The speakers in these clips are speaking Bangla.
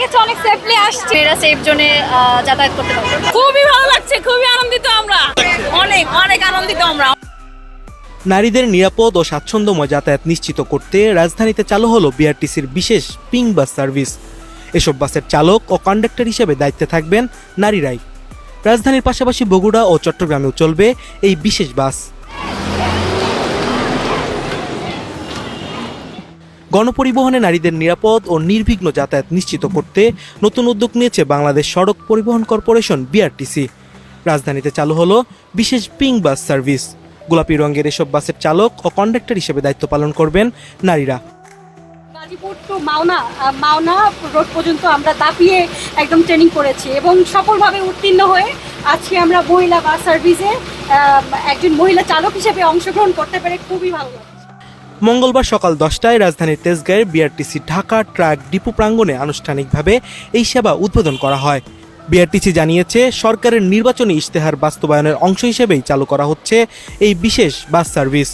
লেগেছে, অনেক সেফলি আসছে, এরা সেফ জোনে যাতায়াত করতে পারবে। খুবই ভালো লাগছে, খুবই আনন্দিত আমরা, অনেক অনেক আনন্দিত আমরা। নারীদের নিরাপদ ও স্বাচ্ছন্দ্যময় যাতায়াত নিশ্চিত করতে রাজধানীতে চালু হলো বিআরটিসির বিশেষ পিঙ্ক বাস সার্ভিস। এসব বাসের চালক ও কন্ডাক্টর হিসেবে দায়িত্বে থাকবেন নারীরাই। রাজধানীর পাশাপাশি বগুড়া ও চট্টগ্রামেও চলবে এই বিশেষ বাস। গণপরিবহনে নারীদের নিরাপদ ও নির্বিঘ্ন যাতায়াত নিশ্চিত করতে নতুন উদ্যোগ নিয়েছে বাংলাদেশ সড়ক পরিবহন কর্পোরেশন বিআরটিসি। রাজধানীতে চালু হলো বিশেষ পিঙ্ক বাস সার্ভিস। গোলাপি রঙের এসব বাসের চালক ও কন্ডাক্টর হিসেবে দায়িত্ব পালন করবেন নারীরা। গাজীপুর টু মাওনা রোড পর্যন্ত আমরা দাপিয়ে একদম ট্রেনিং করেছি এবং সফলভাবে উত্তীর্ণ হয়ে আজকে আমরা মহিলা বাস সার্ভিসে একজন মহিলা চালক হিসেবে অংশগ্রহণ করতে পেরে খুবই ভালো লাগছে। মঙ্গলবার সকাল 10টায় রাজধানীর তেজগাঁয়ের বিআরটিসি ঢাকা ট্রাক ডিপো প্রাঙ্গণে আনুষ্ঠানিকভাবে এই সেবা উদ্বোধন করা হয়। বিআরটিসি জানিয়েছে, সরকারের নির্বাচনী ইশতেহার বাস্তবায়নের অংশ হিসেবেই চালু করা হচ্ছে এই বিশেষ বাস সার্ভিস।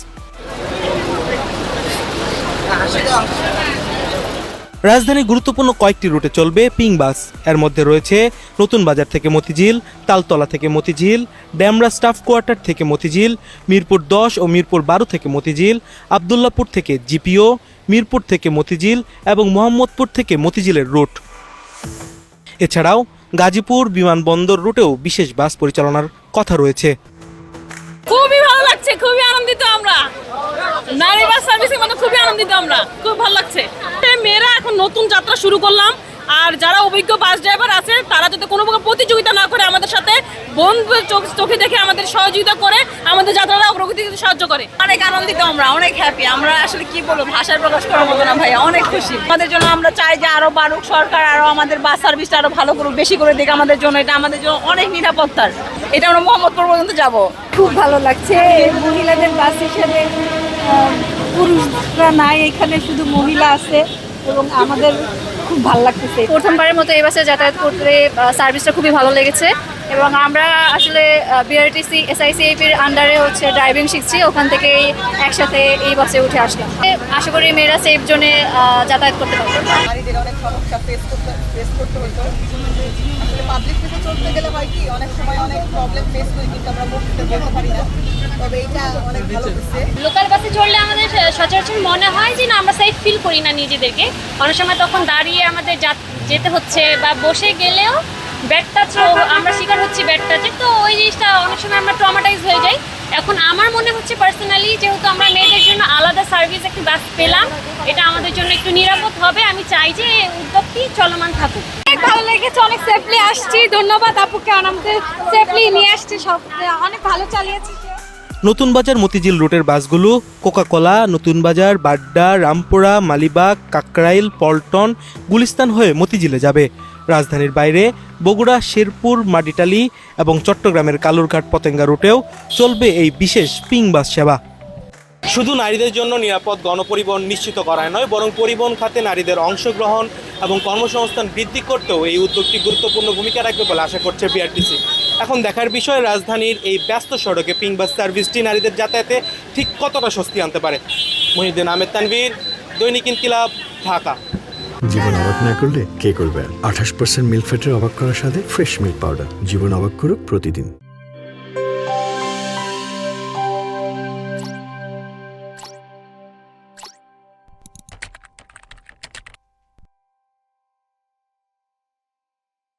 রাজধানীর গুরুত্বপূর্ণ কয়েকটি রুটে চলবে পিঙ্ক বাস। এর মধ্যে রয়েছে নতুন বাজার থেকে মতিঝিল, তালতলা থেকে মতিঝিল, ডেমরা স্টাফ কোয়ার্টার থেকে মতিঝিল, মিরপুর 10 ও মিরপুর 12 থেকে মতিঝিল, আবদুল্লাপুর থেকে জিপিও, মিরপুর থেকে মতিঝিল এবং মোহাম্মদপুর থেকে মতিঝিলের রুট। এছাড়াও গাজীপুর বিমানবন্দর রুটেও বিশেষ বাস পরিচালনার কথা রয়েছে। খুবই ভালো লাগছে, খুবই আনন্দিত আমরা। নারী বাস সার্ভিসের মধ্যে খুবই আনন্দিত আমরা, খুব ভালো লাগছে। মেয়েরা এখন নতুন যাত্রা শুরু করলাম, আর যারা অভিজ্ঞ বাস ড্রাইভার আছে তারা যাতে কোনো প্রকার প্রতিযোগিতা না করে আমাদের সাথে বন্ধু চোখে দেখে আমাদের সহযোগিতা করে, আমাদের যাত্রাটা অগ্রগতি সাহায্য করে। অনেক আনন্দিত আমরা, অনেক হ্যাপি আমরা। আসলে কি বলবো, ভাষায় প্রকাশ করার মতো না ভাইয়া, অনেক খুশি। আমাদের জন্য আমরা চাই যে আরো বাড়ুক সরকার, আরো আমাদের বাস সার্ভিসটা আরো ভালো করুক, বেশি করে দিক আমাদের জন্য। এটা আমাদের জন্য অনেক নিরাপত্তার। এটা আমরা মোহাম্মদপুর পর্যন্ত যাব। খুব ভালো লাগছে মহিলাদের বাস হিসেবে, পুরুষরা নাই এখানে, শুধু মহিলা আছে এবং আমাদের খুব ভালো লাগতেছে। প্রথমবারের মতো এই বাসে যাতায়াত করতে সার্ভিসটা খুবই ভালো লেগেছে এবং আমরা আসলে বিআরটিসি এসআইসিএপির আন্ডারে হচ্ছে ড্রাইভিং শিখছি, ওখান থেকেই একসাথে এই বাসে উঠে আসলাম। আশা করি মেয়েরা সেফ জোনে যাতায়াত করতে পারবে। নারীদের অনেক সমস্যা ফেস করতে হতো। আসলে পাবলিক প্লেসে চলতে গেলে হয় কি, অনেক সময় অনেক প্রবলেম ফেস করি, কিন্তু আমরা মুখে বলতে পারি না। তবে এটা অনেক ভালো হচ্ছে। লোকাল বাসে চড়লে আমাদের সচরাচর মনে হয় যে না, আমরা সেফ ফিল করি না নিজেদেরকে। অনেক সময় তখন দাঁড়িয়ে আমাদের যেতে হচ্ছে বা বসে গেলেও ব্যাড টাচ আমরা শিকার হচ্ছি, ব্যাড টাচের। তো ওই জিনিসটা অনেক সময় আমরা ট্রমাটাইজ হয়ে যাই। এখন আমার মনে হচ্ছে পার্সোনালি, যেহেতু আমরা মেয়েদের জন্য আলাদা সার্ভিস একটি বাস পেলাম, এটা আমাদের জন্য একটু নিরাপদ হবে। আমি চাই যে উদ্যোগটি চলমান থাকুক। অনেক ভালো লেগেছে, অনেক সেফলি আসছি। ধন্যবাদ আপুকে, আমাদের সেফলি নিয়ে আসছে, সব অনেক ভালো চালিয়েছে। নতুন বাজার মতিঝিল রুটের বাসগুলো কোকাকোলা, নতুন বাজার, বাড্ডা, রামপুরা, মালিবাগ, কাকরাইল, পল্টন, গুলিস্তান হয়ে মতিঝিলে যাবে। রাজধানীর বাইরে বগুড়া, শেরপুর, মাটিটালি এবং চট্টগ্রামের কালুরঘাট পতেঙ্গা রুটেও চলবে এই বিশেষ পিঙ্ক বাস সেবা। শুধু নারীদের জন্য নিরাপদ গণপরিবহন নিশ্চিত করায় নয়, বরং পরিবহন খাতে নারীদের অংশগ্রহণ এবং কর্মসংস্থান বৃদ্ধি করতেও এই উদ্যোগটি গুরুত্বপূর্ণ ভূমিকা রাখবে বলে আশা করছে বিআরটিসি। এখন দেখার বিষয়, রাজধানীর এই ব্যস্ত সড়কে পিঙ্ক বাস সার্ভিসটি নারীদের যাতায়াতে ঠিক কতটা স্বস্তি আনতে পারে। মহিউদ্দিন আহমেদ তানভীর, দৈনিক ইনকিলাব, ঢাকা। জীবন অবাক না করলে কে করবে? 28% মিল্ক ফ্যাটের অবাক করার সাথে ফ্রেশ মিল্ক পাউডার। জীবন অবাক করুক প্রতিদিন।